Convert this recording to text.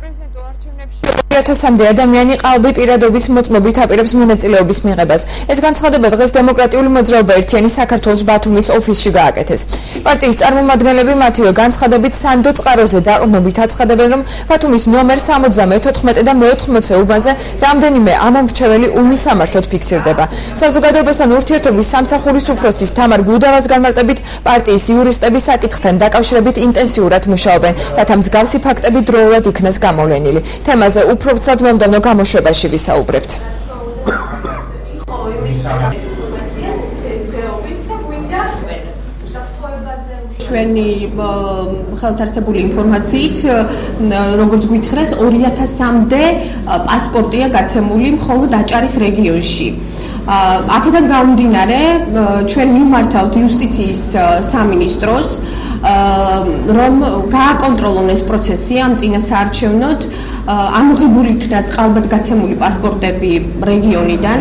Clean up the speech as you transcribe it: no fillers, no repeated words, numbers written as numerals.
საპრეზიდენტო არჩევნებში 2000-მდე ადამიანი ყალბი პირადობის მოწმობით აპირებს მონაწილეობის მიღებას. ეს განცხადება დღეს დემოკრატიული მოძრაობა ერთიანი საქართველოს ბათუმის ოფისში გააკეთეს. პარტიის წარმომადგენლები მათივე განცხადებით სანდო წყაროზე დაყრდნობით აცხადებენ, რომ ბათუმის ნომერ 74 და მე-80 უბანზე რამდენიმე ამომრჩეველი უმისამართოდ ფიქსირდება. საზოგადოებასთან ურთიერთობის სამსახურის უფროსის თამარ გუდავას განმარტებით პარტიის იურისტები საკითხთან დაკავშირებით ინტენსიურად მუშაობენ, რათა მსგავსი ფაქტები დროულად იქნას გამოვლენილი. თემაზე უფრო ვრცლად მომდევნო გამოშვებაში ვისაუბრებთ. ჩვენი ხელთარსებული ინფორმაციით, როგორც გითხრეს, 2000-მდე პასპორტია გაცემული მხოლოდ აჭარის რეგიონში. აქედან გამომდინარე, ჩვენ მივმართავთ იუსტიციის სამინისტროს, რომ გააკონტროლონ ეს პროცესი ამ წინასაარჩევნოდ, ამოღებული იქნას ყალბად გაცემული პასპორტები რეგიონიდან.